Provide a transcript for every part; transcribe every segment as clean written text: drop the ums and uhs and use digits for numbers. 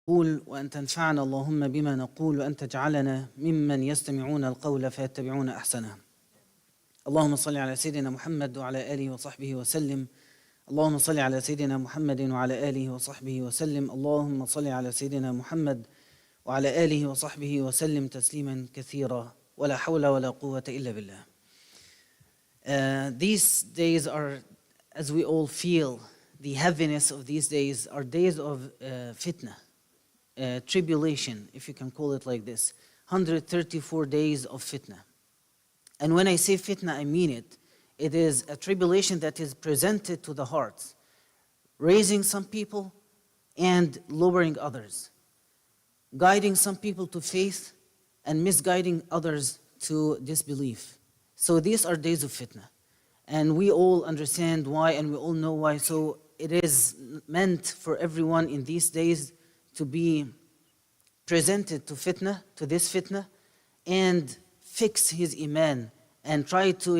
نقول وأن تنفعنا اللهم بما نقول وأن تجعلنا ممن يستمعون القول فيتبعون أحسنه. اللهم صل على سيدنا محمد وعلى آله وصحبه وسلم. اللهم صل على سيدنا محمد وعلى آله وصحبه وسلم. اللهم صل على سيدنا محمد وعلى آله وصحبه وسلم تسليما كثيرا ولا حول ولا قوة إلا بالله. These days are, as we all feel, the heaviness of these days are days of fitna, tribulation, if you can call it like this. 134 days of fitna. And when I say fitna, I mean it. It is a tribulation that is presented to the hearts, raising some people and lowering others, guiding some people to faith and misguiding others to disbelief. So these are days of fitna. And we all understand why and we all know why. So it is meant for everyone in these days to be presented to fitna, to this fitna, and fix his iman and try to,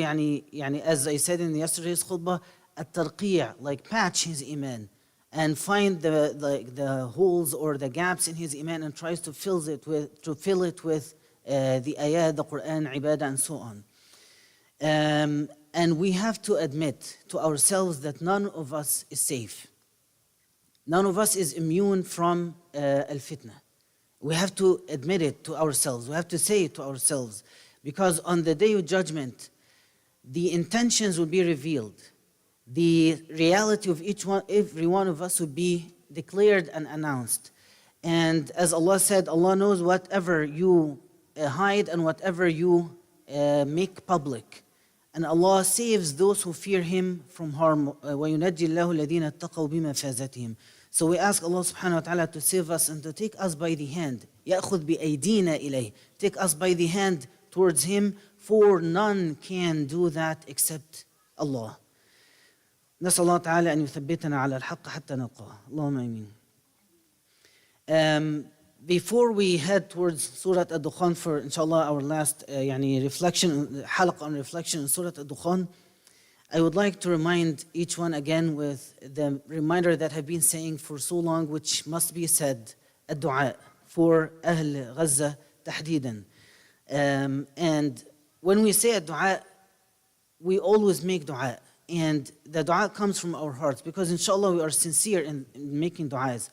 as I said in yesterday's khutbah, at-tarqiya, like patch his iman and find the holes or the gaps in his iman and tries to fill it with the ayat, the Quran, ibadah, and so on. And we have to admit to ourselves that none of us is safe. None of us is immune from al-fitna. We have to admit it to ourselves. We have to say it to ourselves. Because on the day of judgment, the intentions will be revealed. The reality of every one of us will be declared and announced. And as Allah said, Allah knows whatever you hide and whatever you make public. And Allah saves those who fear Him from harm. وَيُنَجِّي اللَّهُ الَّذِينَ اتَّقَوْا بِمَفَازَتِهِمْ. So we ask Allah subhanahu wa ta'ala to save us and to take us by the hand. يَأْخُذْ بِأَيْدِينَا إِلَيْهِ. Take us by the hand towards Him, for none can do that except Allah. نسأل الله تعالى أن يثبتنا على الحق حتى نلقاه. اللهم آمين. Before we head towards Surah Ad-Dukhan for inshallah our last reflection, halaq on reflection in Surah Ad-Dukhan, I would like to remind each one again with the reminder that I've been saying for so long, which must be said, ad-du'a for Ahl Gaza tahdidan. And when we say ad-du'a, we always make du'a. And the du'a comes from our hearts because inshallah we are sincere in making du'as.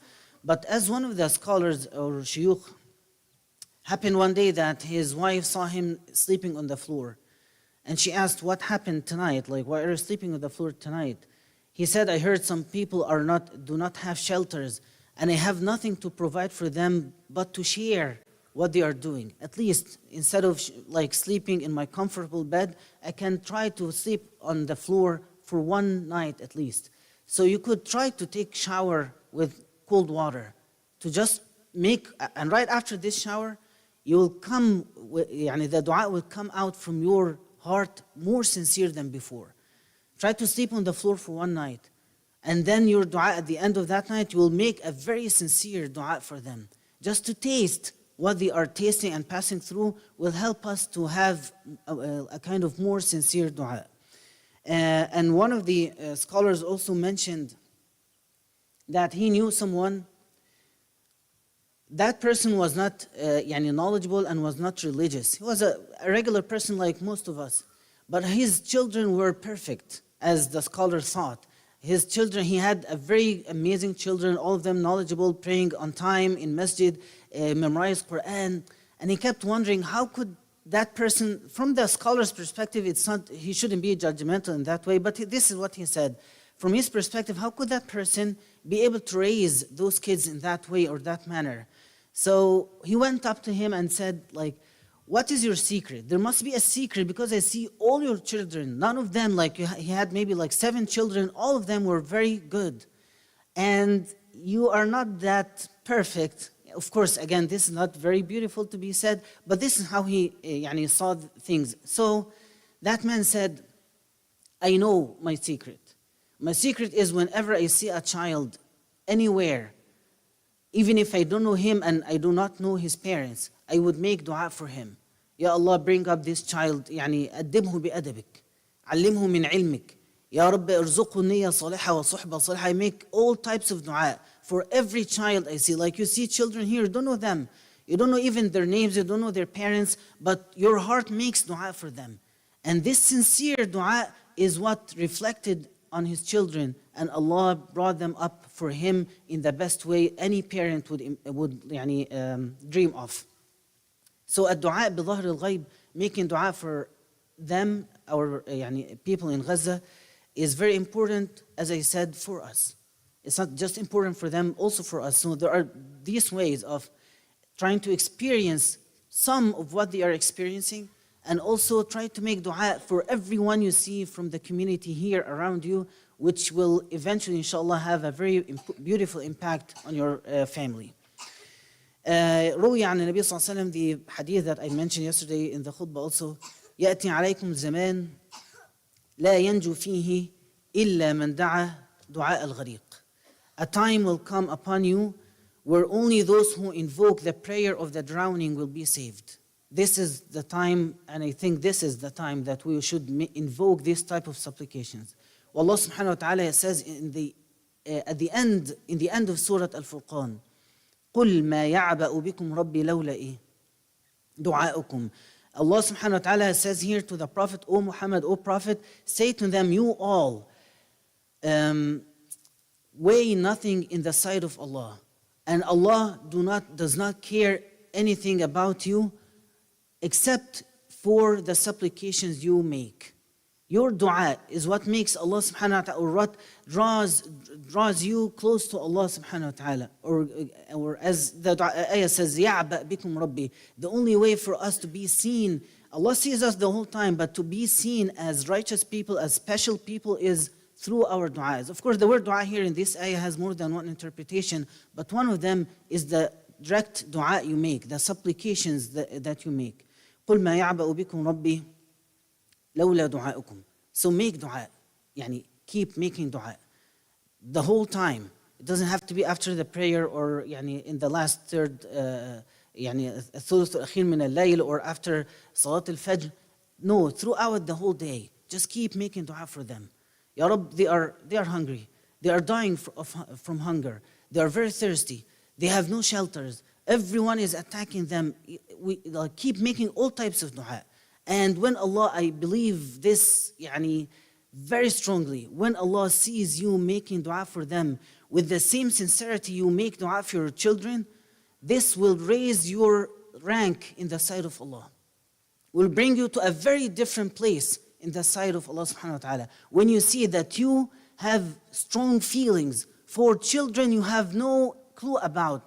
But as one of the scholars or shuyukh, happened one day that his wife saw him sleeping on the floor. And she asked, what happened tonight? Like, why are you sleeping on the floor tonight? He said, I heard some people do not have shelters, and I have nothing to provide for them but to share what they are doing. At least, instead of sleeping in my comfortable bed, I can try to sleep on the floor for one night at least. So you could try to take shower with cold water to just make, and right after this shower, you will come, the dua will come out from your heart more sincere than before. Try to sleep on the floor for one night. And then your dua at the end of that night, you will make a very sincere dua for them. Just to taste what they are tasting and passing through will help us to have a kind of more sincere dua. And one of the scholars also mentioned that he knew someone. That person was not knowledgeable and was not religious. He was a regular person like most of us. But his children were perfect, as the scholar thought. His children, he had a very amazing children, all of them knowledgeable, praying on time in masjid, memorized Quran. And he kept wondering, how could that person, from the scholar's perspective, he shouldn't be judgmental in that way, but this is what he said. From his perspective, how could that person be able to raise those kids in that way or that manner? So he went up to him and said, what is your secret? There must be a secret because I see all your children, none of them, he had maybe 7 children, all of them were very good. And you are not that perfect. Of course, again, this is not very beautiful to be said, but this is how he saw things. So that man said, I know my secret. My secret is whenever I see a child anywhere, even if I don't know him and I do not know his parents, I would make dua for him. Ya Allah, bring up this child, أدبه بأدبك, علمه من علمك. Ya Rabbi, ارزقه نية صالحة وصحبة صالحة. I make all types of dua for every child I see. Like you see children here, you don't know them. You don't know even their names, you don't know their parents, but your heart makes dua for them. And this sincere dua is what reflected on his children, and Allah brought them up for him in the best way any parent would dream of. So الدعاء بظهر الغيب, making dua for them, our people in Gaza, is very important, as I said, for us. It's not just important for them, also for us. So there are these ways of trying to experience some of what they are experiencing, and also try to make dua for everyone you see from the community here around you, which will eventually, inshallah, have a very beautiful impact on your family. روي عن النبي صلى الله عليه وسلم, the hadith that I mentioned yesterday in the khutbah also, يأتي عليكم زمان لا ينجو فيه إلا من دعا دعاء الغريق. A time will come upon you where only those who invoke the prayer of the drowning will be saved. This is the time, and I think this is the time that we should invoke this type of supplications. Allah subhanahu wa ta'ala says at the end of Surah Al-Furqan, قُلْ مَا يَعْبَأُ بِكُمْ رَبِّي لَوْلَا دُعَاؤُكُمْ. Allah subhanahu wa ta'ala says here to the Prophet, O Muhammad, O Prophet, say to them, you all weigh nothing in the sight of Allah. And Allah does not care anything about you except for the supplications you make. Your dua is what makes Allah subhanahu wa ta'ala, or what draws you close to Allah subhanahu wa ta'ala. Or as the ayah says, يَعْبَأْ بِكُمْ رَبِّي. The only way for us to be seen, Allah sees us the whole time, but to be seen as righteous people, as special people, is through our du'as. Of course, the word dua here in this ayah has more than one interpretation, but one of them is the direct dua you make, the supplications that you make. قُلْ مَا يَعْبَأُ بِكُمْ رَبِّي لَوْلَا دُعَاؤُكُمْ. So make dua, keep making dua the whole time. It doesn't have to be after the prayer, or in the last third, الثلث الأخير من الليل, or after Salat al-Fajr. No, throughout the whole day, just keep making dua for them. Ya Rab, they are hungry. They are dying from hunger. They are very thirsty. They have no shelters. Everyone is attacking them. We keep making all types of dua. And when Allah, I believe this very strongly, when Allah sees you making dua for them with the same sincerity you make dua for your children, this will raise your rank in the sight of Allah. Will bring you to a very different place in the sight of Allah subhanahu wa ta'ala. When you see that you have strong feelings for children you have no clue about,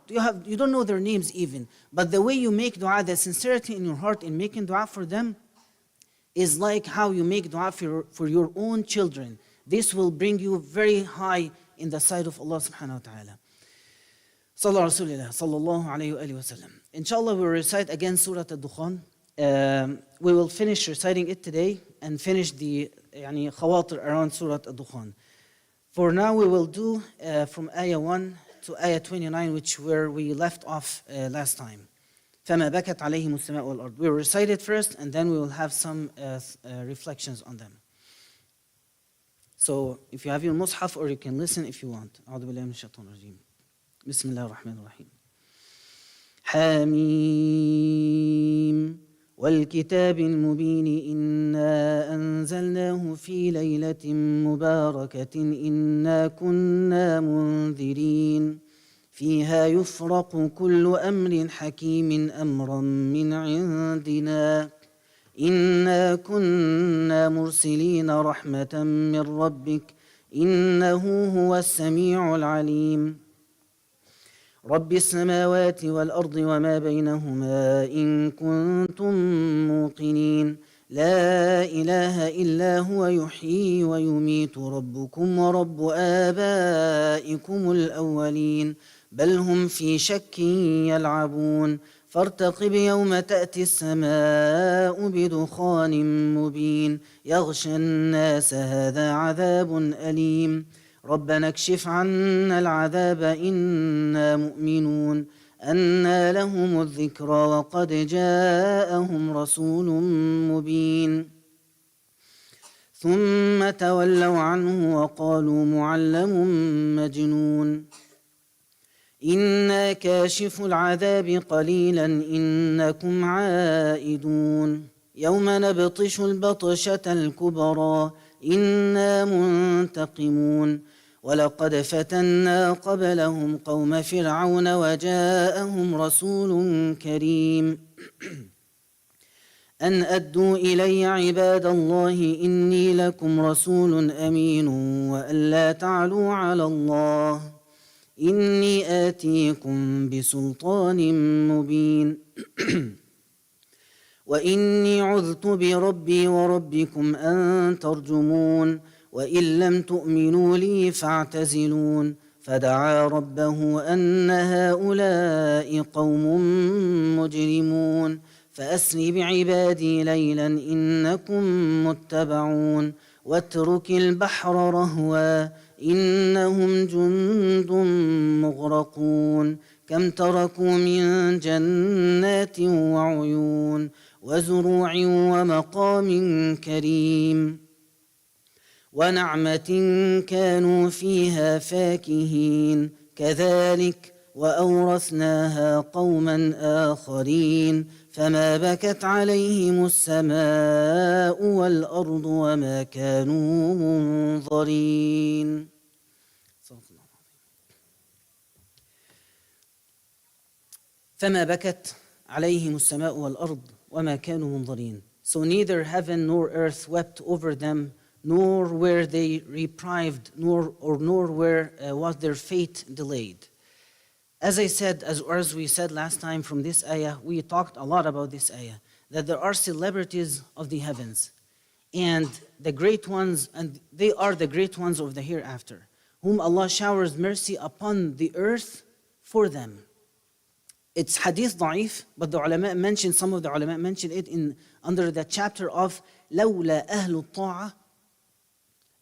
you don't know their names even, but the way you make dua, the sincerity in your heart in making dua for them, is like how you make dua for your own children. This will bring you very high in the sight of Allah subhanahu wa ta'ala. Sallallahu alayhi wa sallam. Inshallah, we'll recite again Surah Al-Dukhan. We will finish reciting it today and finish the khawatir around Surah Al-Dukhan. For now, we will do from Ayah 1 to Ayah 29, where we left off last time. فَمَا بَكَتْ عَلَيْهِمُ السَّمَاءُ وَالْأَرْضُ. We will recite it first, and then we will have some reflections on them. So, if you have your mushaf, or you can listen if you want. أعوذ بالله من الشيطان الرجيم. بسم الله الرحمن الرحيم. حميم والكتاب المبين إنا أنزلناه في ليلة مباركة إنا كنا منذرين فيها يفرق كل أمر حكيم أمرا من عندنا إنا كنا مرسلين رحمة من ربك إنه هو السميع العليم رب السماوات والأرض وما بينهما إن كنتم موقنين لا إله إلا هو يحيي ويميت ربكم ورب آبائكم الأولين بل هم في شك يلعبون فارتقب يوم تأتي السماء بدخان مبين يغشى الناس هذا عذاب أليم ربنا اكشف عنا العذاب إنا مؤمنون أنى لهم الذكرى وقد جاءهم رسول مبين ثم تولوا عنه وقالوا معلم مجنون إنا كاشف العذاب قليلا إنكم عائدون يوم نبطش البطشة الكبرى إنا منتقمون ولقد فتنا قبلهم قوم فرعون وجاءهم رسول كريم أن أدوا إلي عباد الله إني لكم رسول أمين وأن لا تعلوا على الله إني آتيكم بسلطان مبين وإني عذت بربي وربكم أن ترجمون وإن لم تؤمنوا لي فاعتزلون فدعا ربه أن هؤلاء قوم مجرمون فأسر بعبادي ليلا إنكم متبعون واترك البحر رهوا إنهم جند مغرقون كم تركوا من جنات وعيون وزروع ومقام كريم ونعمة كانوا فيها فاكهين كذلك وأورثناها قوما آخرين فما بكت عليهم السماء والأرض وما كانوا منظرين. فما بكت عليهم السماء والأرض وما كانوا منظرين. So neither heaven nor earth wept over them, nor were they reprived, nor was their fate delayed. As I said, as we said last time from this ayah, we talked a lot about this ayah, that there are celebrities of the heavens, and the great ones, and they are the great ones of the hereafter, whom Allah showers mercy upon the earth for them. It's hadith da'if, but the ulama mentioned, some of the ulama mentioned it under the chapter of لولا أهل الطاعة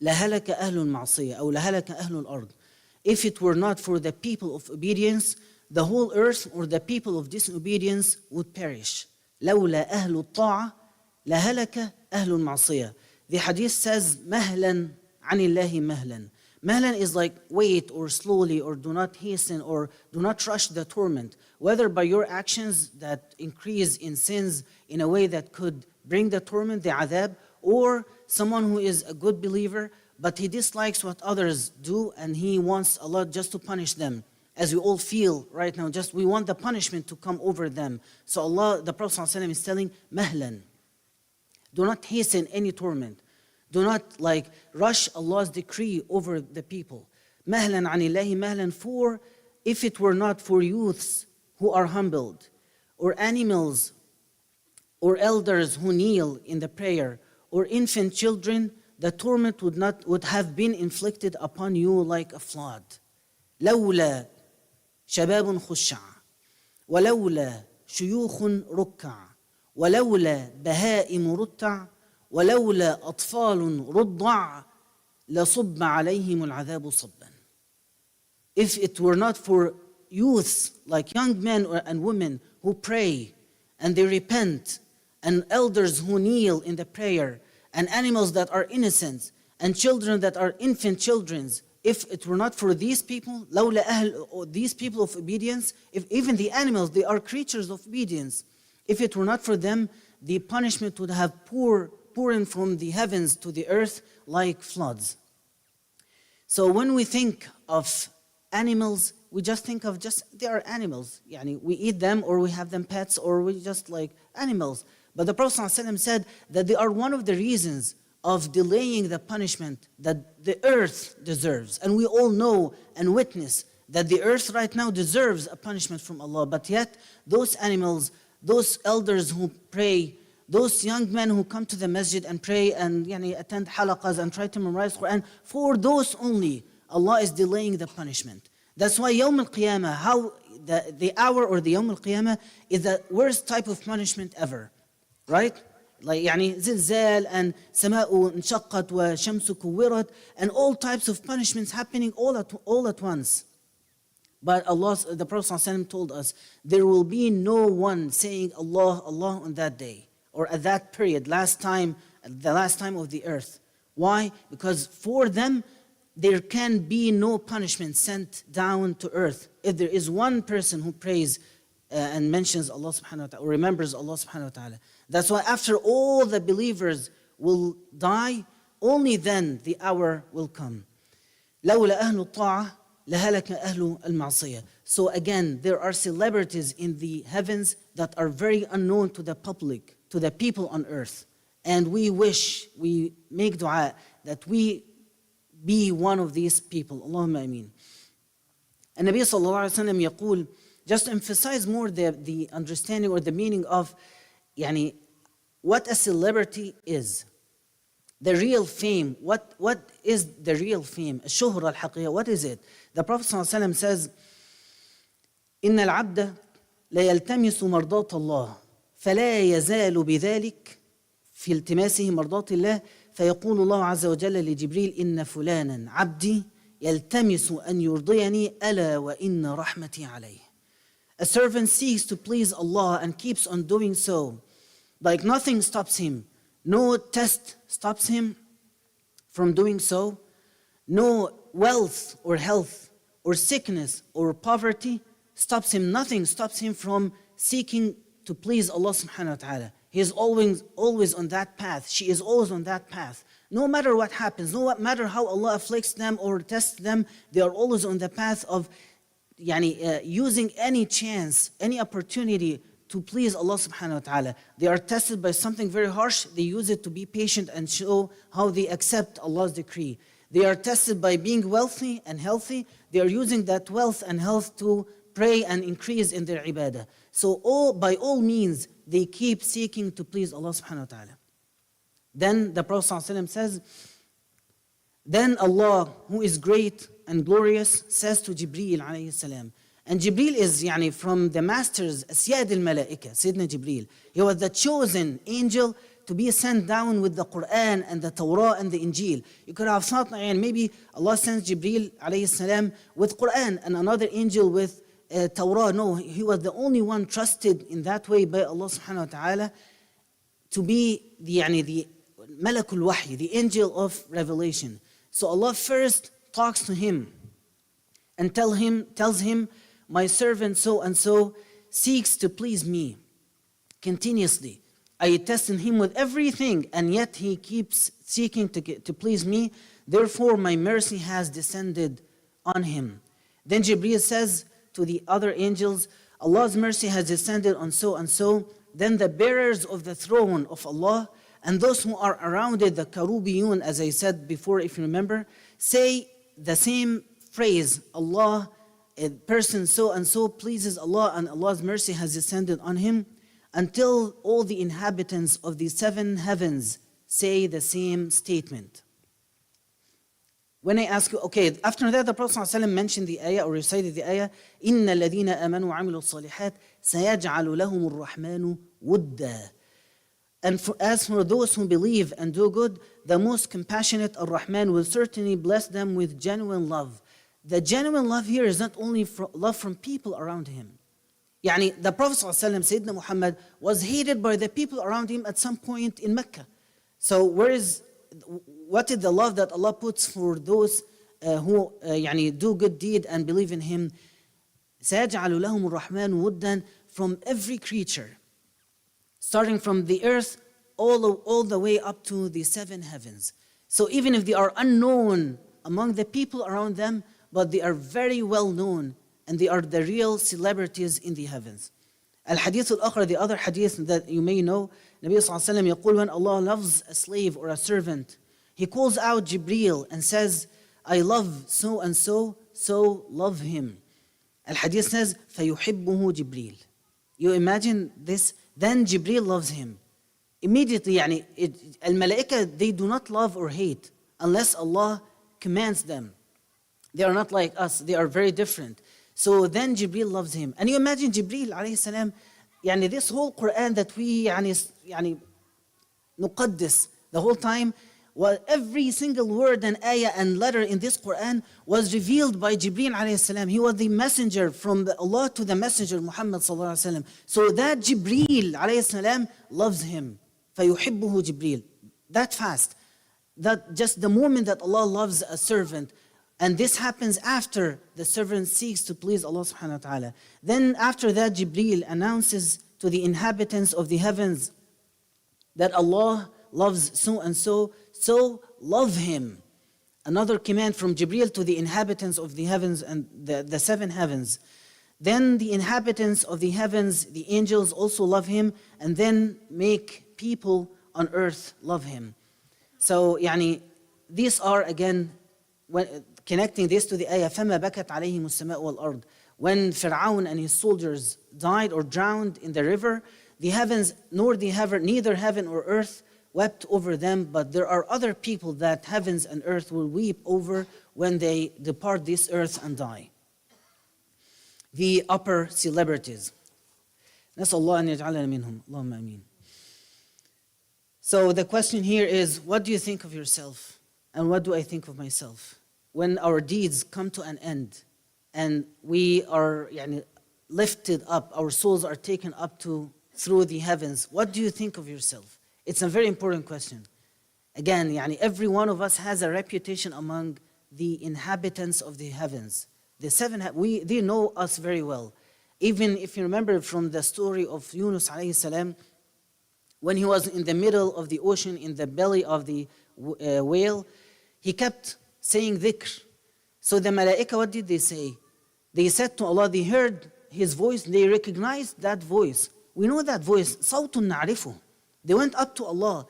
لهلك أهل المعصية أو لهلك أهل الأرض. If it were not for the people of obedience, the whole earth or the people of disobedience would perish. لولا أهل الطاعة لهلك أهل المعصية. The hadith says مهلا عن الله مهلا. Mahlan is like wait or slowly or do not hasten or do not rush the torment, whether by your actions that increase in sins in a way that could bring the torment, the adhab, or someone who is a good believer but he dislikes what others do and he wants Allah just to punish them. As we all feel right now, just we want the punishment to come over them. So Allah, the Prophet ﷺ is telling, Mahlan. Do not hasten any torment. Do not rush Allah's decree over the people. Mahlan anillahi mahlan, for if it were not for youths who are humbled, or animals, or elders who kneel in the prayer, or infant children, the torment would have been inflicted upon you like a flood. لولا شباب خشع ولولا شيوخ ركع ولولا بهائم رتع ولولا أطفال رضع لصب عليهم العذاب صبا. If it were not for youths like young men and women who pray and they repent, and elders who kneel in the prayer, and animals that are innocent, and children that are infant children, if it were not for these people, لولا أهل, these people of obedience, if even the animals, they are creatures of obedience, if it were not for them, the punishment would have pouring from the heavens to the earth like floods. So when we think of animals, we just think of they are animals. Yani we eat them or we have them pets or we just like animals. But the Prophet ﷺ said that they are one of the reasons of delaying the punishment that the earth deserves. And we all know and witness that the earth right now deserves a punishment from Allah. But yet those animals, those elders who pray, those young men who come to the masjid and pray and attend halaqas and try to memorize Quran, for those only, Allah is delaying the punishment. That's why Yawm al-Qiyamah, how the hour or the Yawm al-Qiyamah is the worst type of punishment ever. Right? Like زلزال and سماء انشقت وشمس كورت and all types of punishments happening all at once. But the Prophet ﷺ told us there will be no one saying Allah, Allah on that day or at that period, the last time of the earth. Why? Because for them, there can be no punishment sent down to earth if there is one person who prays and mentions Allah subhanahu wa ta'ala, or remembers Allah subhanahu wa ta'ala. That's why after all the believers will die, only then the hour will come. لولا أهل الطاعة لهلك أهل المعصية. So again, there are celebrities in the heavens that are very unknown to the public, to the people on earth. And we wish, we make dua that we be one of these people. Allahumma ameen. And Nabi sallallahu alayhi wa sallam يقول, just to emphasize more the understanding or the meaning of يعني, what a celebrity is. The real fame, what is the real fame? الشهرة الحقيقية, what is it? The Prophet ﷺ says, إن العبد لا يلتمس مرضاة الله فلا يزال بذلك في التماسه مرضاة الله فيقول الله عز وجل لجبريل إن فلانا عبدي يلتمس أن يرضيني ألا وإن رحمتي عليه. A servant seeks to please Allah and keeps on doing so. Like nothing stops him. No test stops him from doing so. No wealth or health or sickness or poverty stops him. Nothing stops him from seeking to please Allah subhanahu wa ta'ala. He is always on that path. She is always on that path. No matter what happens, no matter how Allah afflicts them or tests them, they are always on the path of using any chance, any opportunity to please Allah subhanahu wa ta'ala. They are tested by something very harsh. They use it to be patient and show how they accept Allah's decree. They are tested by being wealthy and healthy. They are using that wealth and health to pray and increase in their ibadah. So by all means, they keep seeking to please Allah subhanahu wa ta'ala. Then the Prophet ﷺ says, then Allah, who is great and glorious, says to Jibreel alayhi salam. And Jibreel is from the masters, Asiyad al-Malaika, Sayyidina Jibreel. He was the chosen angel to be sent down with the Quran and the Torah and the Injil. You could have thought maybe Allah sends Jibreel alayhi salam with Quran and another angel with Torah. No, he was the only one trusted in that way by Allah subhanahu wa ta'ala to be the Malakul Wahy, the angel of revelation. So Allah first talks to him and tells him, my servant so and so seeks to please me continuously. I tested him with everything and yet he keeps seeking to please me. Therefore my mercy has descended on him. Then Jibreel says to the other angels, Allah's mercy has descended on so and so. Then the bearers of the throne of Allah and those who are around it, the Karubiyun, as I said before, if you remember, say the same phrase, Allah, a person so and so pleases Allah and Allah's mercy has descended on him, until all the inhabitants of the seven heavens say the same statement. When I ask you, okay, after that the Prophet ﷺ mentioned the ayah or recited the ayah, إِنَّ الَّذِينَ آمَنُوا وَعَمِلُوا الصَّالِحَاتِ سَيَجْعَلُ لَهُمُ الرَّحْمَنُ وُدًّا. And as for those who believe and do good, the most compassionate Ar-Rahman will certainly bless them with genuine love. The genuine love here is not only love from people around him. The Prophet ﷺ, Sayyidina Muhammad, was hated by the people around him at some point in Mecca. So what is the love that Allah puts for those who do good deed and believe in him? سَيَجْعَلُ لَهُمُ الرَّحْمَنُ وُدًّا, from every creature, starting from the earth all the way up to the seven heavens. So even if they are unknown among the people around them, but they are very well known and they are the real celebrities in the heavens. Al-Hadith al-Akhar, the other hadith that you may know, Nabi sallallahu alayhi wa sallam يقول, when Allah loves a slave or a servant, he calls out Jibreel and says, I love so and so, so love him. Al-Hadith says, فَيُحِبُّهُ Jibreel. You imagine this? Then Jibreel loves him. Immediately, al-Malaika, they do not love or hate unless Allah commands them. They are not like us, they are very different. So then Jibreel loves him. And you imagine Jibreel alayhi salam, this whole Quran that we نقدس the whole time, well, every single word and ayah and letter in this Quran was revealed by Jibreel alayhi salam. He was the messenger from Allah to the messenger Muhammad sallallahu alayhi wa sallam. So that Jibreel alayhi salam loves him. فَيُحِبُّهُ Jibreel. That fast. That just the moment that Allah loves a servant, And this happens after the servant seeks to please Allah subhanahu wa ta'ala. Then after that, Jibreel announces to the inhabitants of the heavens that Allah loves so and so, so love him. Another command from Jibreel to the inhabitants of the heavens and the seven heavens. Then the inhabitants of the heavens, the angels also love him, and then make people on earth love him. So, these are again, connecting this to the ayah, فَمَا بَكَتْ عَلَيْهِمُ السَّمَاءُ وَالْأَرْضِ. When Fir'aun and his soldiers died or drowned in the river, the heavens, neither heaven or earth wept over them, but there are other people that heavens and earth will weep over when they depart this earth and die. The upper celebrities. نسأل الله أن يجعلنا منهم. اللهم آمين. So the question here is, what do you think of yourself? And what do I think of myself? When our deeds come to an end and we are lifted up, our souls are taken up through the heavens, what do you think of yourself? It's a very important question. Again, every one of us has a reputation among the inhabitants of the heavens. The seven, they know us very well. Even if you remember from the story of Yunus alayhi salam, when he was in the middle of the ocean, in the belly of the whale, he kept saying dhikr. So the malaika, what did they say? They said to Allah, they heard his voice, they recognized that voice. We know that voice, صوت نعرفه. They went up to Allah.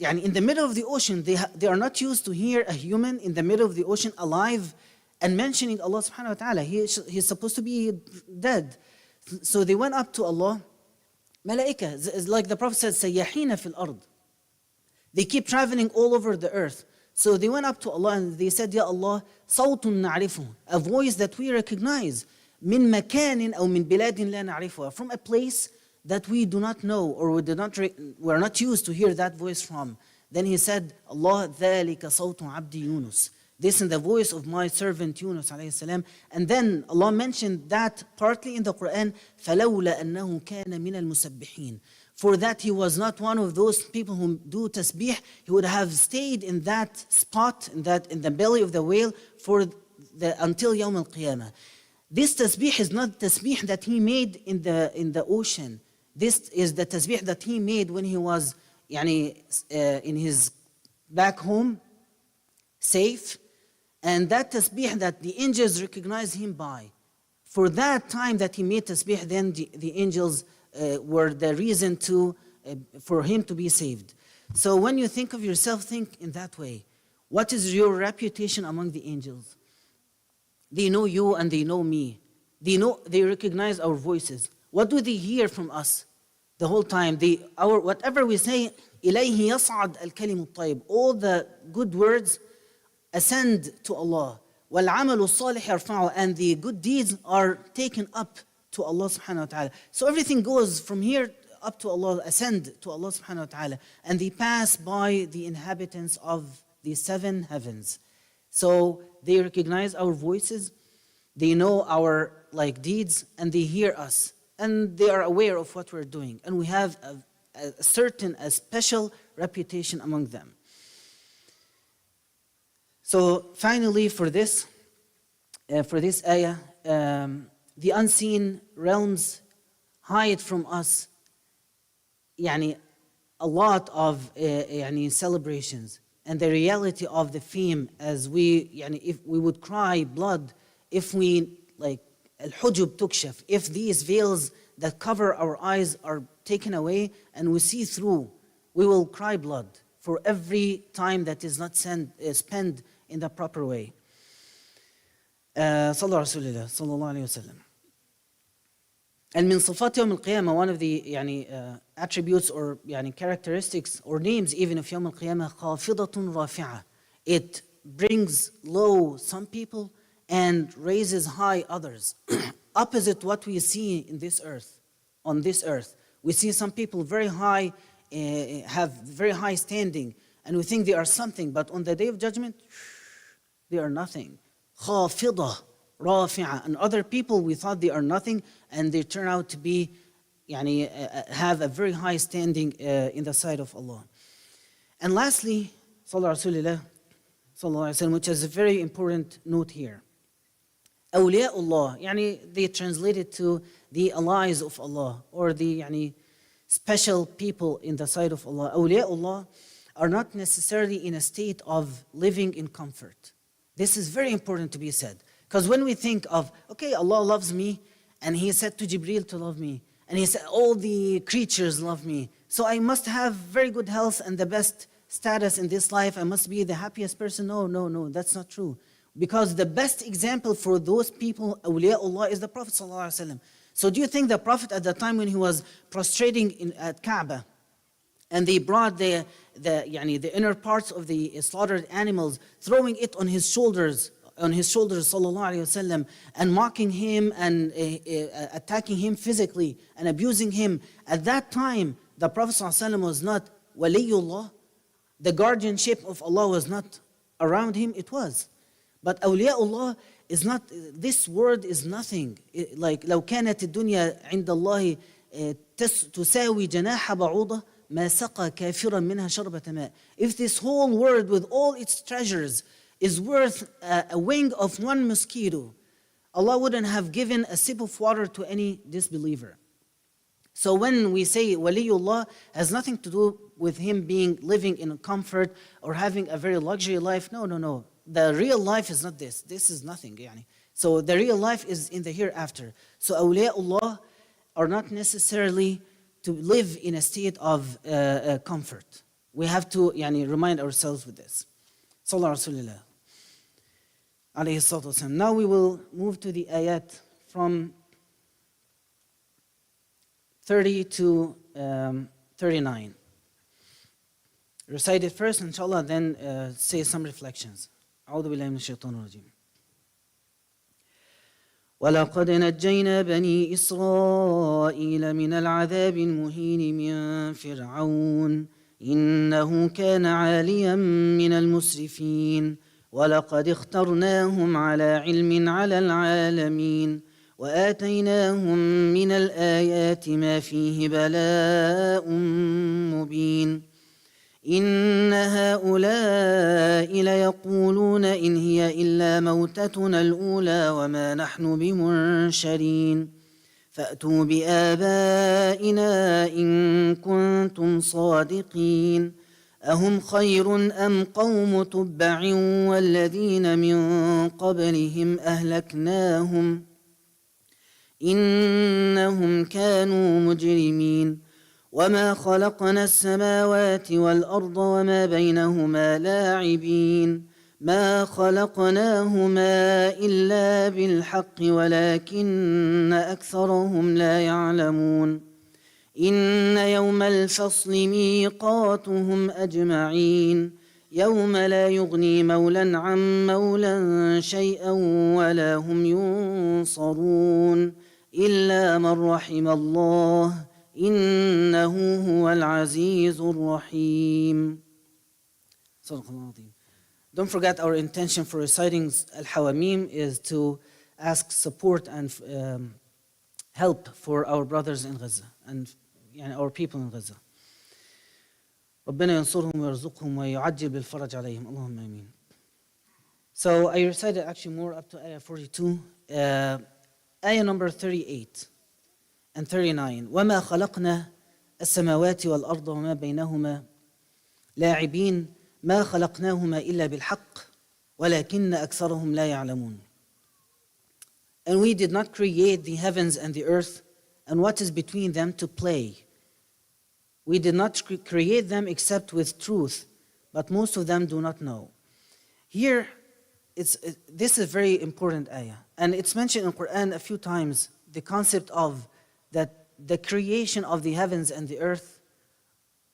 In the middle of the ocean, they are not used to hear a human in the middle of the ocean alive and mentioning Allah subhanahu wa ta'ala. He's supposed to be dead. So they went up to Allah. Malaika, like the Prophet said, سَيَّحِينَ فِي الْأَرْضِ. They keep traveling all over the earth. So they went up to Allah and they said, Ya Allah, صوت نعرفه, a voice that we recognize, من مكان أو من بلاد لا نعرفها, from a place that we do not know or we're not used to hear that voice from. Then he said, Allah, ذلك صوت عبدي يونس. This is the voice of my servant Yunus alayhi salam. And then Allah mentioned that partly in the Quran, فَلَوْلَا أَنَّهُ كَانَ مِنَ الْمُسَبِّحِينَ. For that he was not one of those people who do tasbih, he would have stayed in that spot, in the belly of the whale until Yawm al-Qiyamah. This tasbih is not tasbih that he made in the ocean. This is the tasbih that he made when he was in his back home, safe. And that tasbih that the angels recognized him by. For that time that he made tasbih, then the angels were the reason for him to be saved. So when you think of yourself, think in that way. What is your reputation among the angels? They know you and they know me. They recognize our voices. What do they hear from us the whole time? Whatever we say, إِلَيْهِ يَصْعَدْ الْكَلِمُ الطَّيِّبُ. All the good words ascend to Allah. وَالْعَمَلُ الصَّالِحِ يَرْفَعُهُ. And the good deeds are taken up to Allah subhanahu wa ta'ala. So everything goes from here up to Allah, ascend to Allah subhanahu wa ta'ala. And they pass by the inhabitants of the seven heavens. So they recognize our voices, they know our deeds, and they hear us. And they are aware of what we're doing. And we have a special reputation among them. So finally, for this ayah, the unseen realms hide from us a lot of celebrations, and the reality of the fame, as if we would cry blood if al-hujub tukshaf, if these veils that cover our eyes are taken away and we see through, we will cry blood for every time that is not spent in the proper way. صلى رسول الله صلى الله عليه وسلم. And من صفات يوم القيامة, one of the attributes or characteristics or names even of يوم القيامة, خافضة رافعة. It brings low some people and raises high others. Opposite what we see in this earth, on this earth. We see some people very high, have very high standing, and we think they are something, but on the day of judgment, they are nothing. خافضة رافعة. And other people, we thought they are nothing, and they turn out to be, have a very high standing in the sight of Allah. And lastly, صلى الله عليه وسلم, sallallahu alaihi wasallam, which is a very important note here. Awliyaullah, يعني they translate it to the allies of Allah, or the يعني special people in the sight of Allah. Awliyaullah are not necessarily in a state of living in comfort. This is very important to be said. Because when we think of, okay, Allah loves me, and He said to Jibreel to love me, and He said all the creatures love me, so I must have very good health and the best status in this life, I must be the happiest person. No, that's not true. Because the best example for those people, awliyaullah, is the Prophet ﷺ. So do you think the Prophet at the time when he was prostrating at Kaaba, and they brought the inner parts of the slaughtered animals, throwing it on his shoulders, sallallahu alaihi wasallam, and mocking him and attacking him physically and abusing him. At that time, the Prophet sallallahu alaihi wasallam was not waliyullah. The guardianship of Allah was not around him. It was. But awliyaullah is not, this word is nothing. Like لو كانت الدنيا عند الله تساوي جناح بعوضة ما سقى كافرا منها شربة ماء. If this whole world with all its treasures is worth a wing of one mosquito, Allah wouldn't have given a sip of water to any disbeliever. So when we say waliyullah, has nothing to do with him living in comfort or having a very luxury life. No. The real life is not this. This is nothing. So the real life is in the hereafter. So awliyaullah are not necessarily to live in a state of comfort. We have to remind ourselves with this. Sallallahu alayhi wasallam. Now we will move to the ayat from 30 to 39. Recite it first, inshallah, then say some reflections. أعوذ بالله من الشيطان الرجيم. ولقد نجينا بني إسرائيل من العذاب المهين من فرعون إنه كان عاليا من المسرفين ولقد اخترناهم على علم على العالمين وآتيناهم من الآيات ما فيه بلاء مبين إن هؤلاء ليقولون إن هي إلا موتتنا الأولى وما نحن بمنشرين فأتوا بآبائنا إن كنتم صادقين أهم خير أم قوم تبع والذين من قبلهم أهلكناهم إنهم كانوا مجرمين وما خلقنا السماوات والأرض وما بينهما لاعبين ما خلقناهما إلا بالحق ولكن أكثرهم لا يعلمون إن يوم الفصل ميقاتهم أجمعين يوم لا يغني مولى عن مولى شيئا ولا هم ينصرون إلا من رحم الله إنه هو العزيز الرحيم. Don't forget, our intention for reciting Al-Hawamim is to ask support and help for our brothers in Gaza and our people in Gaza. ربنا ينصرهم ويرزقهم ويعجل بالفرج عليهم اللهم آمين. So I recited actually more up to ayah 42. Ayah number 38 and 39. وما خلقنا السماوات والأرض وما بينهما لاعبين ما خلقناهما إلا بالحق ولكن أكثرهم لا يعلمون. And we did not create the heavens and the earth and what is between them to play. We did not create them except with truth, but most of them do not know. Here, this is a very important ayah. And it's mentioned in the Quran a few times, the concept of that the creation of the heavens and the earth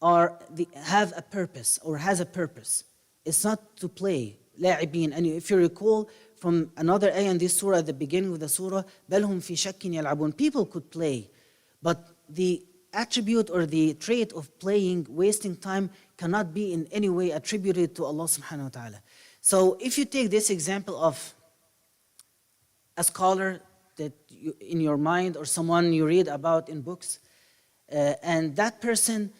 have a purpose or has a purpose. It's not to play, لاعبين. And if you recall from another ayah in this surah, at the beginning of the surah, بل هم في شك يلعبون. People could play, but the attribute or the trait of playing, wasting time, cannot be in any way attributed to Allah subhanahu wa ta'ala. So if you take this example of a scholar that in your mind or someone you read about in books, and that person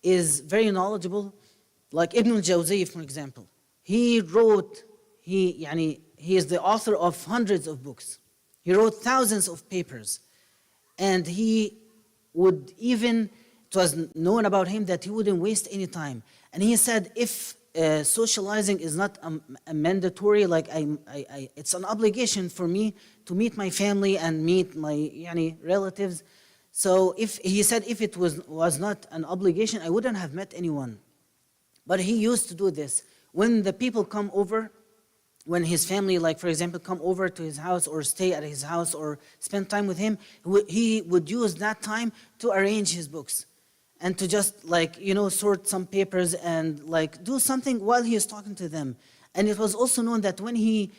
is very knowledgeable, like Ibn al-Jawzi, for example. he wrote, he is the author of hundreds of books. He wrote thousands of papers. And he would even, it was known about him that he wouldn't waste any time. And he said, if socializing is not a mandatory, like it's an obligation for me to meet my family and meet my relatives. So he said if it was not an obligation, I wouldn't have met anyone. But he used to do this. When the people come over, when his family, like for example, come over to his house or stay at his house or spend time with him, he would use that time to arrange his books and to just sort some papers and do something while he is talking to them. And it was also known that when he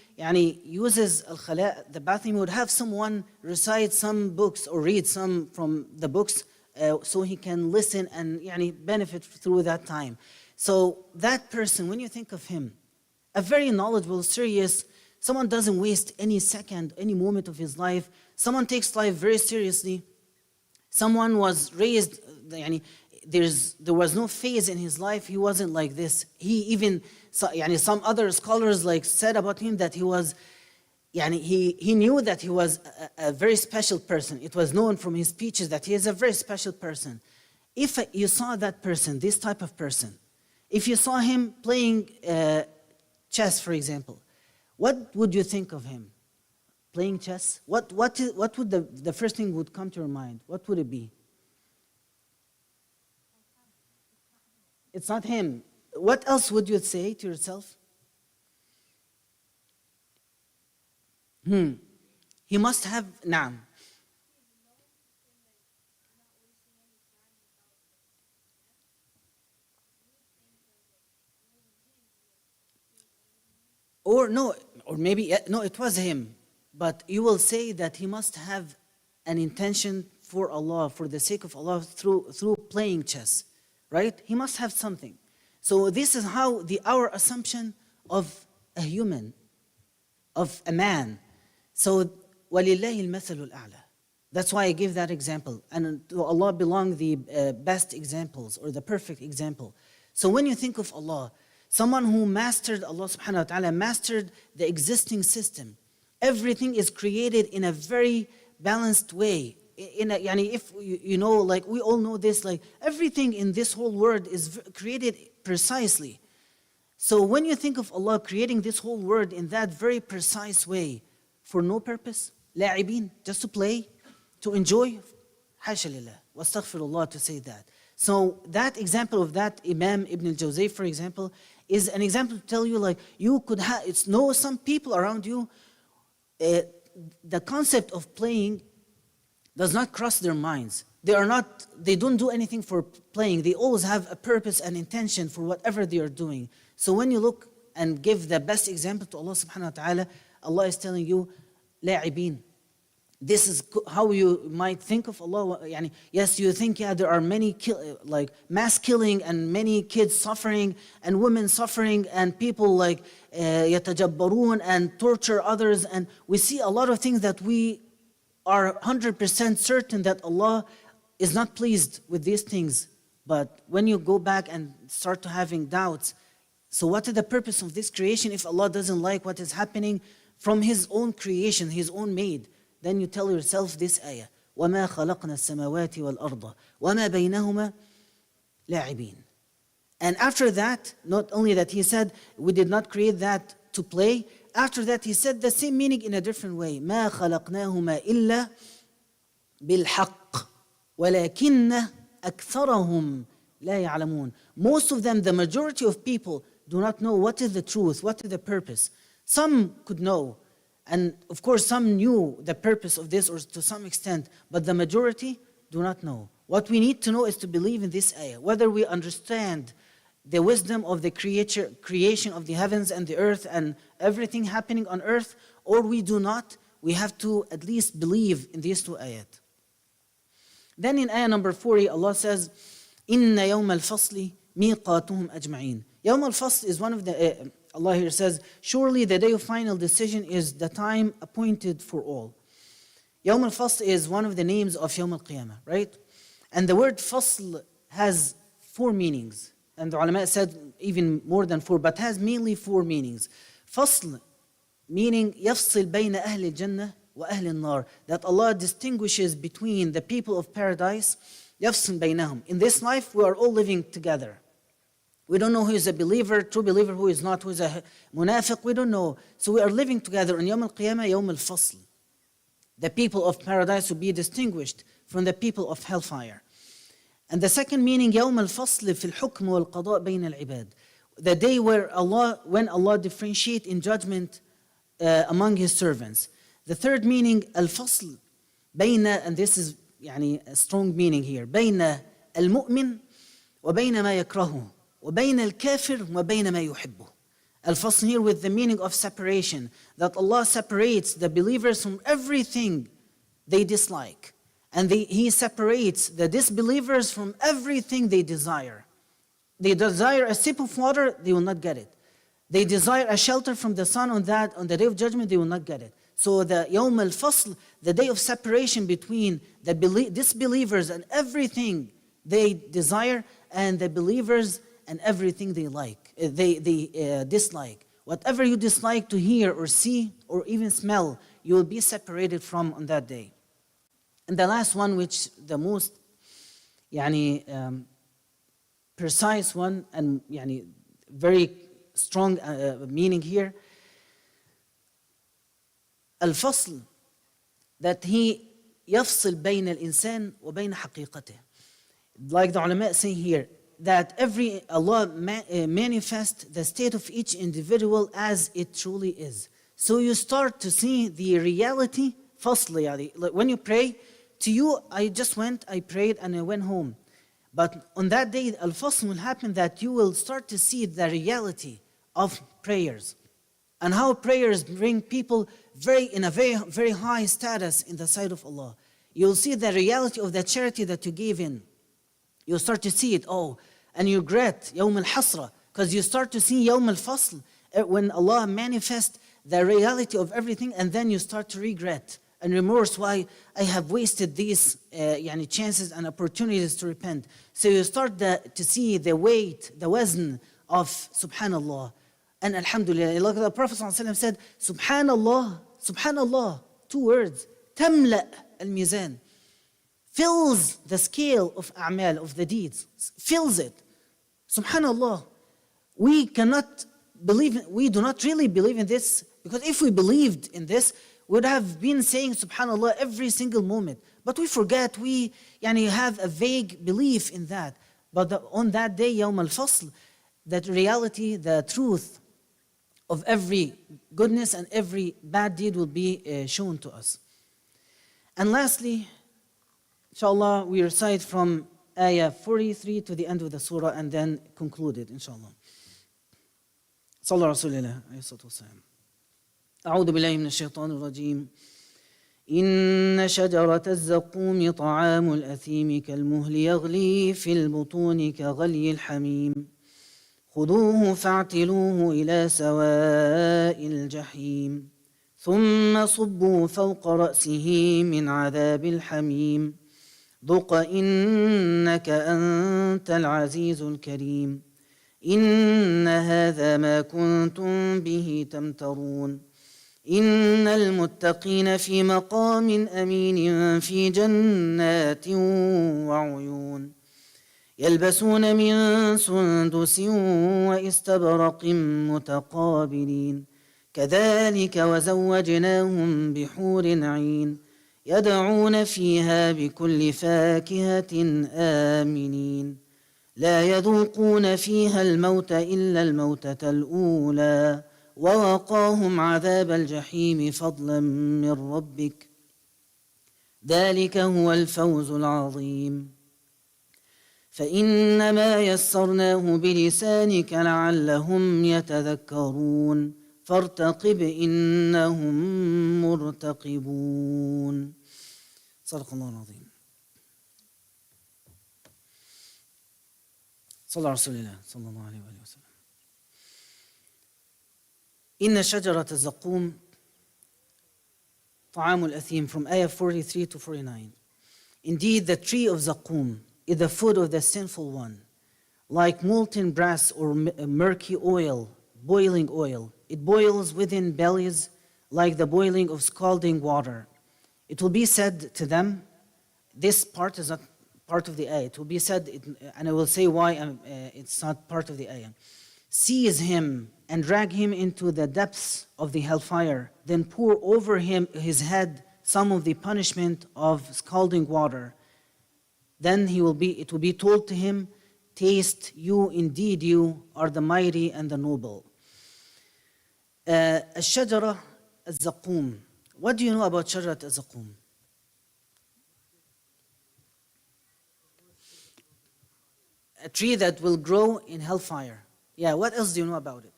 uses al-khala, the bathroom, he would have someone recite some books or read some from the books so he can listen and benefit through that time. So that person, when you think of him, a very knowledgeable, serious, someone doesn't waste any second, any moment of his life. Someone takes life very seriously. Someone was raised, there was no phase in his life. He wasn't like this. He even, some other scholars said about him that he was, he knew that he was a very special person. It was known from his speeches that he is a very special person. If you saw that person, this type of person, if you saw him playing chess, for example, what would you think of him? Playing chess? What would the first thing would come to your mind? What would it be? It's not him. What else would you say to yourself? He must have, naam. Or no, or maybe, no, it was him. But you will say that he must have an intention for Allah, for the sake of Allah, through playing chess, right? He must have something. So this is how our assumption of a human, of a man. So, وَلِلَّهِ الْمَثَلُ الْأَعْلَى. That's why I give that example. And to Allah belong the best examples or the perfect example. So when you think of Allah, someone who mastered Allah subhanahu wa ta'ala, mastered the existing system. Everything is created in a very balanced way. If we all know this, everything in this whole world is created precisely. So when you think of Allah creating this whole world in that very precise way, for no purpose, la'ibin, just to play, to enjoy, hasha lillah, wastaghfirullah to say that. So that example of that Imam Ibn al-Jawzi, for example, is an example to tell you you could have, some people around you, the concept of playing does not cross their minds. They don't do anything for playing. They always have a purpose and intention for whatever they are doing. So when you look and give the best example to Allah subhanahu wa ta'ala, Allah is telling you, la'ibin. This is how you might think of Allah. Yes, you think, there are many mass killing and many kids suffering and women suffering and people yatajabbarun and torture others. And we see a lot of things that we are 100% certain that Allah is not pleased with these things. But when you go back and start to having doubts, so what is the purpose of this creation if Allah doesn't like what is happening from His own creation, His own made? Then you tell yourself this ayah, وَمَا خَلَقْنَا السَّمَاوَاتِ وَالْأَرْضَ وَمَا بَيْنَهُمَا لَاعِبِينَ. And after that, not only that He said, we did not create that to play, after that He said the same meaning in a different way. مَا خَلَقْنَاهُمَا إِلَّا بِالْحَقِّ وَلَكِنَّ أَكْثَرَهُمْ لَا يَعْلَمُونَ. Most of them, the majority of people, do not know what is the truth, what is the purpose. Some could know, and of course some knew the purpose of this or to some extent, but the majority do not know. What we need to know is to believe in this ayah, whether we understand the wisdom of the creation of the heavens and the earth and everything happening on earth, or we do not, we have to at least believe in these two ayat. Then in ayah number 40, Allah says, إِنَّ يَوْمَ الْفَصْلِ مِيقَاتُهُمْ أَجْمَعِينَ. Yawm al-Fasl is one of the, Allah here says, surely the day of final decision is the time appointed for all. Yawm al-Fasl is one of the names of Yawm al-Qiyamah, right? And the word Fasl has four meanings. and the ulama said even more than four, but has mainly four meanings. فصل, meaning يفصل بين أهل الجنة وأهل النار, that Allah distinguishes between the people of paradise. يفصل بينهم. In this life, we are all living together. We don't know who is a believer, true believer, who is not, who is a munafiq, we don't know. So we are living together on يوم القيامة, يوم الفصل. The people of paradise will be distinguished from the people of hellfire. And the second meaning, يوم الفصل في الحكم والقضاء بين العباد. The day when Allah differentiate in judgment among His servants. The third meaning, الفصل بين, and this is يعني a strong meaning here, بين المؤمن وبين ما يكرهه وبين الكافر وبين ما يحبه. الفصل here with the meaning of separation, that Allah separates the believers from everything they dislike. And He separates the disbelievers from everything they desire. They desire a sip of water, they will not get it. They desire a shelter from the sun on the day of judgment, they will not get it. So the Yawm al-Fasl, the day of separation between the disbelievers and everything they desire, and the believers and everything they dislike. Whatever you dislike to hear or see or even smell, you will be separated from on that day. And the last one, which the most precise one and very strong meaning here, الفصل, that He يفصل بين الإنسان وبين حقيقته. Like the ulama say here, that Allah manifests the state of each individual as it truly is. So you start to see the reality, فصل, like when you pray, to you, I just went, I prayed, and I went home. But on that day, al-fasl will happen, that you will start to see the reality of prayers and how prayers bring people in a very high status in the sight of Allah. You'll see the reality of the charity that you gave in. You'll start to see it, and you regret, Yawm al-Hasra, because you start to see Yawm al-Fasl, when Allah manifests the reality of everything, and then you start to regret and remorse why I have wasted these chances and opportunities to repent. So you start to see the weight, the wazn of Subhanallah and Alhamdulillah. Like the Prophet ﷺ said, Subhanallah, Subhanallah, 2 words, tamla al-mizan, fills the scale of a'mal, of the deeds, fills it. Subhanallah. We do not really believe in this, because if we believed in this, we would have been saying Subhanallah every single moment. But we forget, we have a vague belief in that. But on that day, Yawm al-Fasl, that reality, the truth of every goodness and every bad deed will be shown to us. And lastly, inshallah, we recite from ayah 43 to the end of the surah and then conclude it, inshallah. صلى رسول الله عليه الصلاة والسلام. أعوذ بالله من الشيطان الرجيم. إن شجرة الزقوم طعام الأثيم كالمهل يغلي في البطون كغلي الحميم خذوه فاعتلوه إلى سواء الجحيم ثم صبوا فوق رأسه من عذاب الحميم ذق إنك أنت العزيز الكريم إن هذا ما كنتم به تمترون إن المتقين في مقام أمين في جنات وعيون يلبسون من سندس واستبرق متقابلين كذلك وزوجناهم بحور عين يدعون فيها بكل فاكهة آمنين لا يذوقون فيها الموت إلا الموتة الأولى ووقاهم عذاب الجحيم فضلا من ربك ذلك هو الفوز العظيم فإنما يسرناه بلسانك لعلهم يتذكرون فارتقب إنهم مرتقبون صدق الله العظيم. صلى الله رسول الله صلى الله عليه وآله وسلم. إن شجرة الزقوم طعام الأثيم, from ayah 43 to 49. Indeed, the tree of Zaqum is the food of the sinful one. like molten brass or murky oil, boiling oil. It boils within bellies like the boiling of scalding water. It will be said to them, this part is not part of the ayah. It will be said, and I will say why it's not part of the ayah. Seize him and drag him into the depths of the hellfire, then pour over him his head some of the punishment of scalding water. Then it will be told to him, taste, you indeed you are the mighty and the noble. الشجرة الزقوم. What do you know about شجرة الزقوم? A tree that will grow in hellfire. Yeah, what else do you know about it?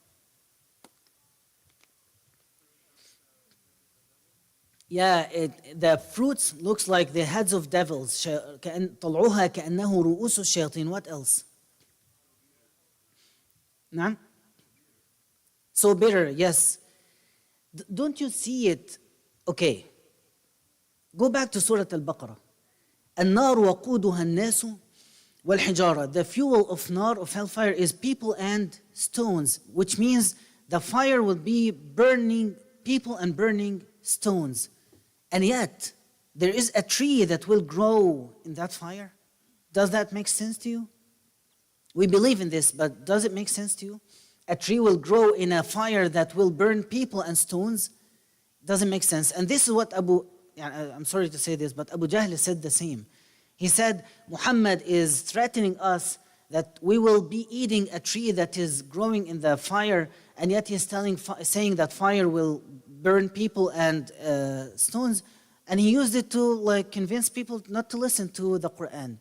Yeah, the fruits looks like the heads of devils. طلعوها كأنه رؤوس الشياطين. What else? نعم. So bitter, yes. Don't you see it? Okay. Go back to Surah Al-Baqarah. النار وقودها الناس والحجارة. The fuel of nar, of hellfire, is people and stones, which means the fire will be burning people and burning stones. And yet, there is a tree that will grow in that fire. Does that make sense to you? We believe in this, but does it make sense to you? A tree will grow in a fire that will burn people and stones? Doesn't make sense. And this is what I'm sorry to say this, but Abu Jahl said the same. He said, Muhammad is threatening us that we will be eating a tree that is growing in the fire, and yet he's saying that fire will burn people and stones. And he used it to convince people not to listen to the Quran.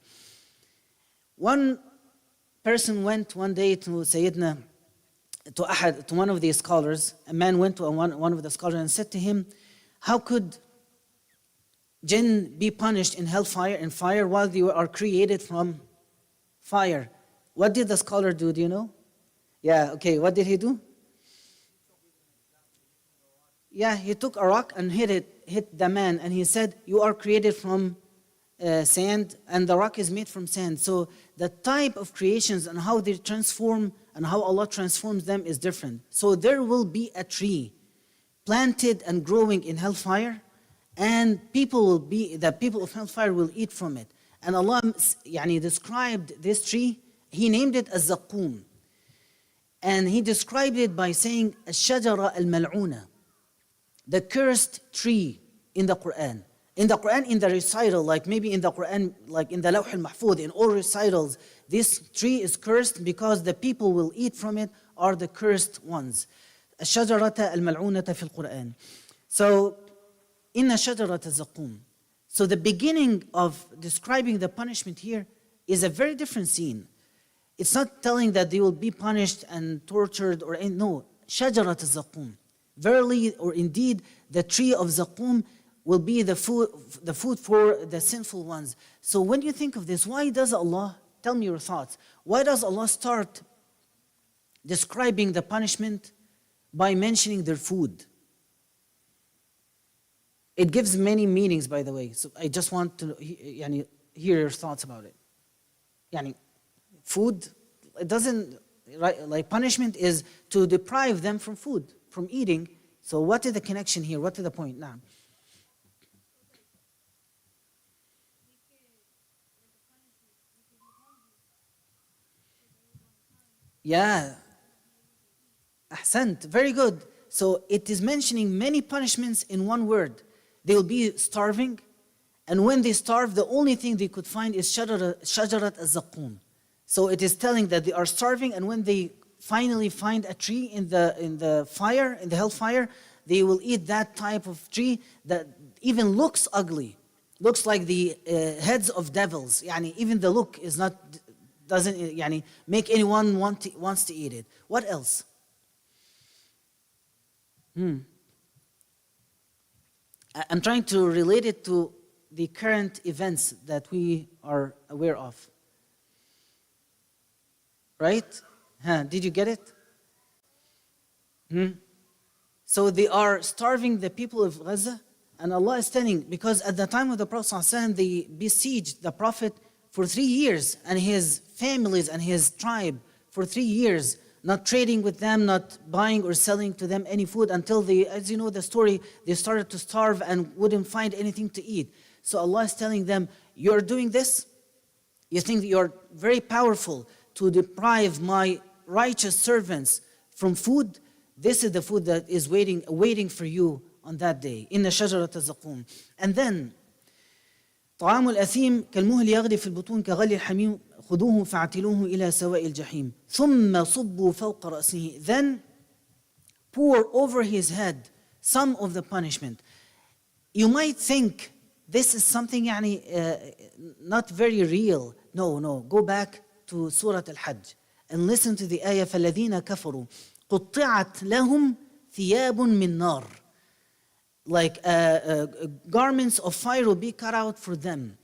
One person went one day to Sayyidina, to one of the scholars. A man went to one of the scholars and said to him, how could jinn be punished in hellfire, in fire, while they are created from fire? What did the scholar do you know? Yeah, okay, what did he do? Yeah, he took a rock and hit the man, and he said, you are created from sand, and the rock is made from sand. So the type of creations and how they transform and how Allah transforms them is different. So there will be a tree planted and growing in hellfire, and the people of hellfire will eat from it. And Allah described this tree, He named it as Zaqum. And He described it by saying, الشجرة الملعونة, the cursed tree in the Quran. In the Quran, in the recital, like maybe in the Quran, like in the Lawh al-Mahfuz, in all recitals, this tree is cursed because the people will eat from it are the cursed ones. الشجرة الملعونة في القرآن. So, إن شجرة الزقوم. So the beginning of describing the punishment here is a very different scene. It's not telling that they will be punished and tortured or no. شجرة الزقوم. Verily or indeed, the tree of Zaqum will be the food for the sinful ones. So when you think of this, why does Allah, tell me your thoughts, why does Allah start describing the punishment by mentioning their food? It gives many meanings, by the way. So I just want to hear your thoughts about it. Food, it doesn't, like punishment is to deprive them from food, from eating. So what is the connection here? What is the point now? Yeah. Ahsant, very good. So it is mentioning many punishments in one word. They will be starving, and when they starve, the only thing they could find is shajarat az-zaqum. So it is telling that they are starving, and when they finally find a tree in the fire, in the hellfire, they will eat that type of tree that even looks ugly, looks like the heads of devils. Even the look doesn't make anyone wants to eat it. What else? I'm trying to relate it to the current events that we are aware of. Right? Did you get it? So they are starving the people of Gaza, and Allah is telling, because at the time of the Prophet ﷺ, they besieged the Prophet for 3 years, and his families and his tribe for 3 years, not trading with them, not buying or selling to them any food until they, as you know the story, they started to starve and wouldn't find anything to eat. So Allah is telling them, you're doing this? You think that you're very powerful to deprive my righteous servants from food? This is the food that is waiting for you on that day. إن شجرة الزقوم. And then, طعام الأثيم كالمهل يغلي في البطون كغلي الحميم خذوه فاعتلوه إلى سواء الجحيم ثم صبوا فوق رأسه. Then pour over his head some of the punishment. You might think this is something not very real. No, go back to Surah Al-Hajj and listen to the ayah فَالَّذِينَ كَفَرُوا قُطِّعَتْ لَهُمْ ثِيَابٌ مِّن نَارٍ. Like garments of fire will be cut out for them.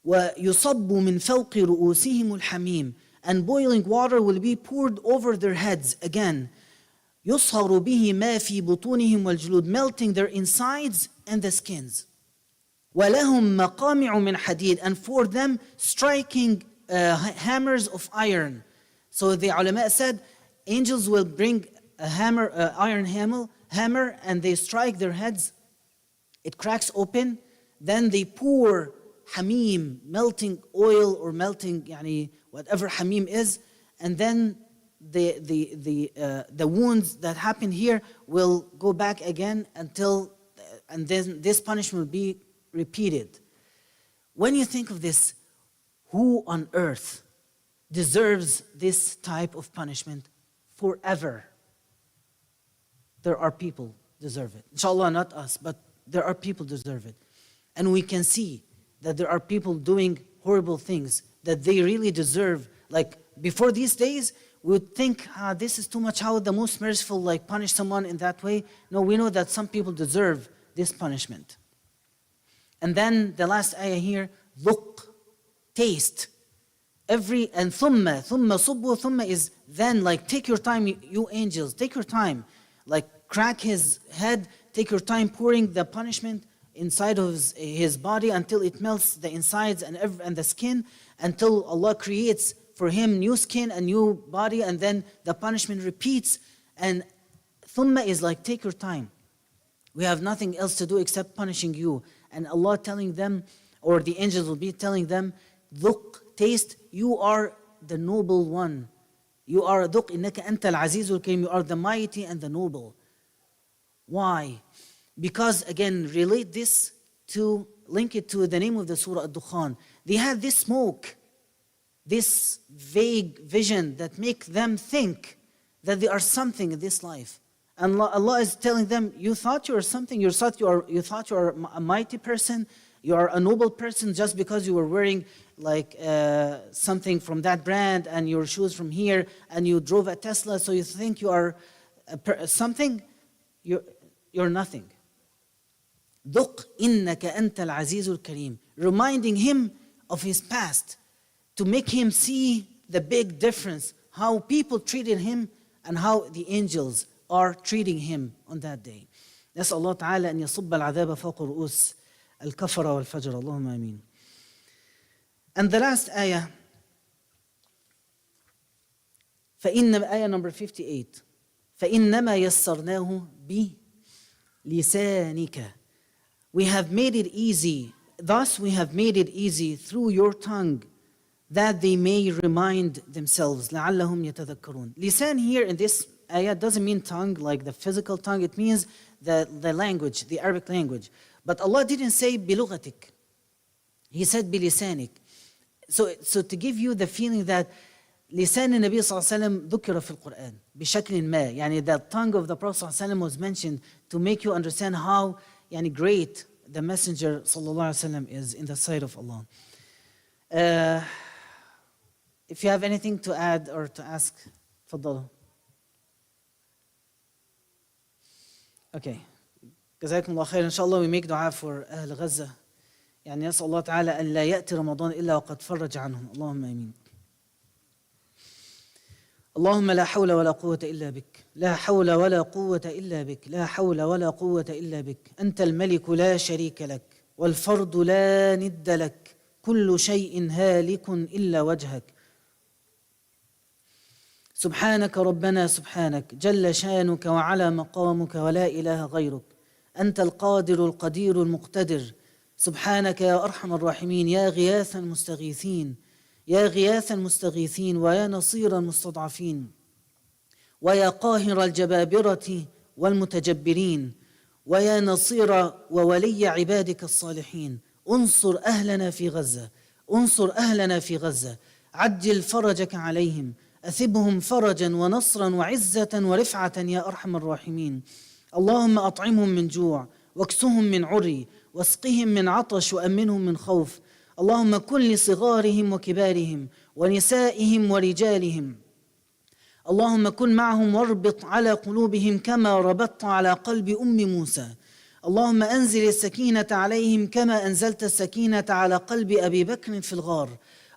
وَيُصَبُّ مِنْ فَوْقِ رُؤُوسِهِمُ الْحَمِيمُ. And boiling water will be poured over their heads again. يُصْهَرُ بِهِ مَا فِي بُطُونِهِمْ وَالْجُلُودِ. Melting their insides and the skins. وَلَهُمْ مَقَامِعُ مِنْ حَدِيدٍ. And for them striking hammers of iron. So the ulama said, angels will bring a hammer, iron hammer, and they strike their heads. It cracks open. Then they pour hamim, melting oil or melting whatever hamim is, and then the wounds that happen here will go back again and then this punishment will be repeated. When you think of this, who on earth deserves this type of punishment forever? There are people deserve it. Inshallah, not us, but there are people deserve it. And we can see that there are people doing horrible things that they really deserve. Like before these days, we would think, this is too much. How the most merciful punish someone in that way? No, we know that some people deserve this punishment. And then the last ayah here, ذُقْ, taste. And ثُمَّ صُبُّ, ثُمَّ is then, take your time, you angels, take your time. Crack his head, take your time pouring the punishment inside of his body until it melts the insides and the skin, until Allah creates for him new skin and new body, and then the punishment repeats. And thumma is take your time. We have nothing else to do except punishing you. And Allah telling them, or the angels will be telling them, ذُقْ, taste, you are the noble one. You are ذُقْ إِنَّكَ أَنْتَ الْعَزِيزُ الْكَرِيمُ. You are the mighty and the noble. Why? Because again, link it to the name of the surah, Ad-Dukhan. They had this smoke, this vague vision that make them think that they are something in this life. And Allah is telling them, you thought you were something, you thought you are a mighty person, you are a noble person just because you were wearing something from that brand and your shoes from here and you drove a Tesla, so you think you are something? You're nothing. ذُقْ إِنَّكَ أَنْتَ الْعَزِيزُ الْكَرِيمُ. Reminding him of his past to make him see the big difference, how people treated him and how the angels are treating him on that day. نسأل الله تعالى أن يصب العذاب فوق رؤوس الكفرة والفجر. اللهم آمين. And the last ayah, ayah number 58. فَإِنَّمَا يَسَّرْنَاهُ بِلِسَانِكَ. We have made it easy. Thus we have made it easy through your tongue, that they may remind themselves. لَعَلَّهُمْ يَتَذَكَّرُونَ. Lisan here in this ayah doesn't mean tongue like the physical tongue. It means the language, the Arabic language. But Allah didn't say بِلُغَتِك. He said بِلِسَانِك. So to give you the feeling that لسان النبي صلى الله عليه وسلم ذكر في القرآن بشكل ما. The tongue of the Prophet صلى الله عليه وسلم was mentioned to make you understand how great the Messenger صلى الله عليه وسلم is in the sight of Allah. If you have anything to add or to ask, تفضلوا. Okay. جزاكم الله خير. Inshallah we make dua for أهل غزة. نسأل الله تعالى أن لا يأتي رمضان إلا وقد فرج عنهم. اللهم آمين. اللهم لا حول ولا قوة إلا بك، لا حول ولا قوة إلا بك، لا حول ولا قوة إلا بك. أنت الملك لا شريك لك، والفرد لا ند لك، كل شيء هالك إلا وجهك. سبحانك ربنا سبحانك، جل شانك وعلى مقامك ولا إله غيرك، أنت القادر القدير المقتدر. سبحانك يا أرحم الراحمين، يا غياث المستغيثين، يا غياث المستغيثين، ويا نصير المستضعفين، ويا قاهر الجبابرة والمتجبرين، ويا نصير وولي عبادك الصالحين. انصر أهلنا في غزة، انصر أهلنا في غزة، عجل فرجك عليهم، أثبهم فرجا ونصرا وعزة ورفعة يا أرحم الراحمين. اللهم أطعمهم من جوع، واكسهم من عري، واسقهم من عطش، وأمنهم من خوف. اللهم كن لصغارهم وكبارهم ونسائهم ورجالهم. اللهم كن معهم واربط على قلوبهم كما ربطت على قلب أم موسى. اللهم أنزل السكينة عليهم كما أنزلت السكينة على قلب أبي بكر في الغار.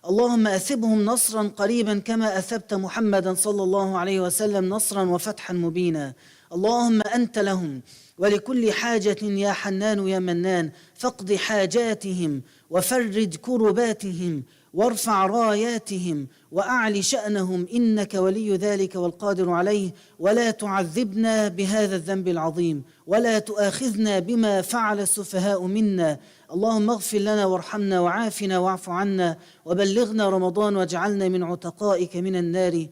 اللهم أثبهم نصرا قريبا كما أثبت محمدا صلى الله عليه وسلم نصرا وفتحا مبينا. اللهم أنت لهم ولكل حاجة يا حنان يا منان، فاقض حاجاتهم وفرج كرباتهم وارفع راياتهم وأعل شأنهم، إنك ولي ذلك والقادر عليه. ولا تعذبنا بهذا الذنب العظيم، ولا تؤاخذنا بما فعل السفهاء منا. اللهم اغفر لنا وارحمنا وعافنا واعف عنا، وبلغنا رمضان واجعلنا من عتقائك من النار.